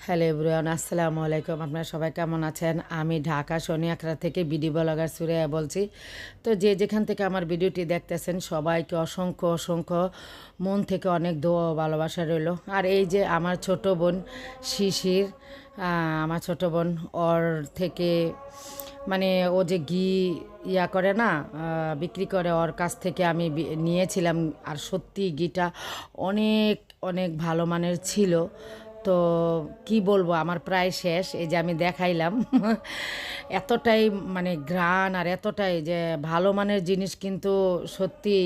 Hello everyone, আসসালামু আলাইকুম। আপনারা সবাই কেমন আছেন? আমি ঢাকা শনিয়াখড়া থেকে বিডি ব্লগার সুরাইয়া বলছি। তো যে যেখান থেকে আমার ভিডিওটি দেখতেছেন সবাইকে অসংখ্য অসংখ্য মন থেকে অনেক দোয়া ও ভালোবাসা রইল। আর এই যে আমার ছোট বোন শিশির, আমার ছোট বোন, ওর থেকে মানে ও যে ঘি করে না, বিক্রি করে, ওর কাছ থেকে আমি নিয়েছিলাম। আর সত্যি ঘিটা অনেক অনেক ভালো মানের ছিল। তো কি বলবো, আমার প্রায় শেষ। এই যে আমি দেখাইলাম এতটাই মানে ঘ্রাণ আর এতটাই যে ভালো মানের জিনিস, কিন্তু সত্যি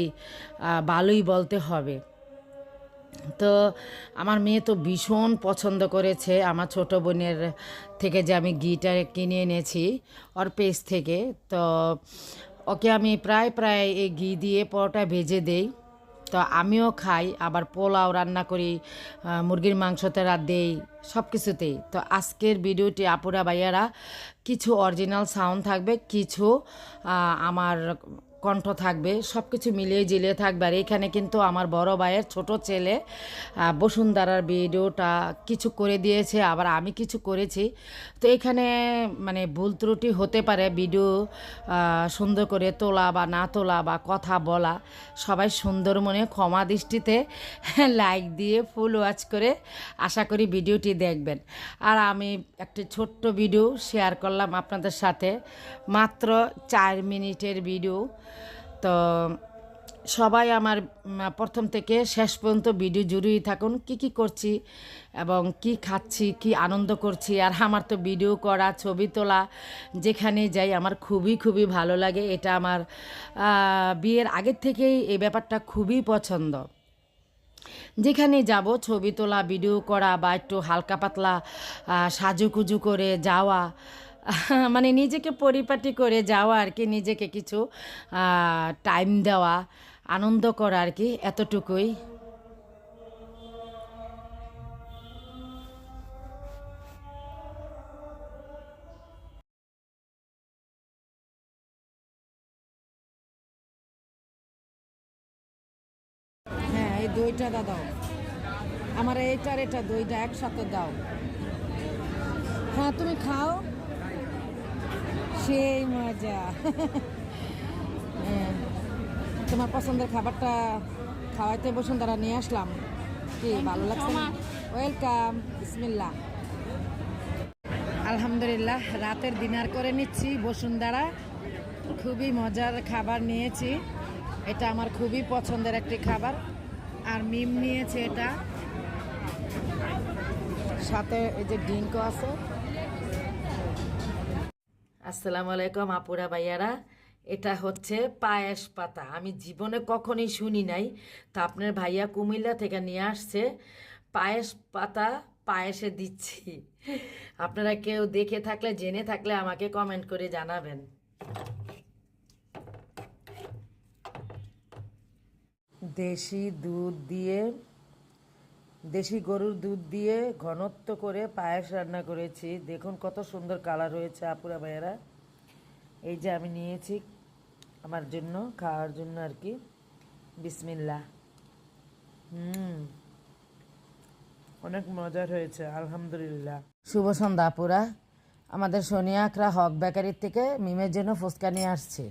ভালোই বলতে হবে। তো আমার মেয়ে তো ভীষণ পছন্দ করেছে আমার ছোট বোনের থেকে, যে আমি ঘিটা কিনে এনেছি ওর পেজ থেকে। তো ওকে আমি প্রায় প্রায় এই ঘি দিয়ে পরোটা ভেজে দেই। তো আমিও খাই, আবার পোলাও রান্না করি, মুরগির মাংসতে রাত দেই, সব কিছুতেই। তো আজকের ভিডিওটি আপুরা ভাইয়ারা কিছু অরিজিনাল সাউন্ড থাকবে, কিছু আমার কণ্ঠ থাকবে, সব কিছু মিলিয়ে জিলিয়ে থাকবে। আর এখানে কিন্তু আমার বড় ভাইয়ের ছোট ছেলে বসুন্ধরার ভিডিওটা কিছু করে দিয়েছে, আবার আমি কিছু করেছি। তো এখানে মানে ভুল ত্রুটি হতে পারে, ভিডিও সুন্দর করে তোলা বা না তোলা বা কথা বলা। সবাই সুন্দর মনে ক্ষমা দৃষ্টিতে লাইক দিয়ে ফুল ওয়াচ করে আশা করি ভিডিওটি দেখবেন। আর আমি একটি ছোট্ট ভিডিও শেয়ার করলাম আপনাদের সাথে, মাত্র 4 মিনিটের ভিডিও। তো সবাই আমার প্রথম থেকে শেষ পর্যন্ত ভিডিও জুড়েই থাকুন, কি কি করছি এবং কি খাচ্ছি, কি আনন্দ করছি। আর আমার তো ভিডিও করা, ছবি তোলা, যেখানে যাই আমার খুবই খুবই ভালো লাগে। এটা আমার বিয়ের আগের থেকেই এই ব্যাপারটা খুবই পছন্দ। যেখানে যাব ছবি তোলা, ভিডিও করা, বা একটু হালকা পাতলা সাজুকুজু করে যাওয়া, মানে নিজেকে পরিপাটি করে যাওয়া আর কি, নিজেকে কিছু টাইম দেওয়া, আনন্দ করা আর কি, এতটুকুই। হ্যাঁ, এই দইটা দাও, আমার এইটার এটা দইটা একসাথে দাও। হ্যাঁ, তুমি খাও, সেই মজা। হ্যাঁ, তোমার পছন্দের খাবারটা খাওয়াইতে বসুন্ধরা নিয়ে আসলাম। কি ভালো লাগছে? ওয়েলকাম, বিসমিল্লাহ। আলহামদুলিল্লাহ, রাতের ডিনার করে নিচ্ছি বসুন্ধরা। খুবই মজার খাবার নিয়েছি, এটা আমার খুবই পছন্দের একটি খাবার। আর মিম নিয়েছে এটা, সাথে এই যে ডিঙ্কও আছে। আসসালামু আলাইকুম আপুরা ভাইয়ারা, এটা হচ্ছে পায়েস পাতা। আমি জীবনে কখনোই শুনি নাই, তা আপনার ভাইয়া কুমিল্লা থেকে নিয়ে আসছে পায়েস পাতা, পায়েসে দিচ্ছি। আপনারা কেউ দেখে থাকলে, জেনে থাকলে আমাকে কমেন্ট করে জানাবেন। দেশি দুধ দিয়ে, দেশি গরুর দুধ দিয়ে ঘনত্ব করে পায়েস রান্না করেছি। দেখুন কত সুন্দর কালার হয়েছে আপুরা ভাইয়েরা। এই যে আমি নিয়েছি আমার জন্য, খাওয়ার জন্য আর কি। বিসমিল্লাহ। অনেক মজার হয়েছে, আলহামদুলিল্লাহ। শুভ সন্ধ্যা আপুরা। আমাদের সোনিয়া আখড়া হক বেকারির থেকে মিমের জন্য ফুচকা নিয়ে আসছে।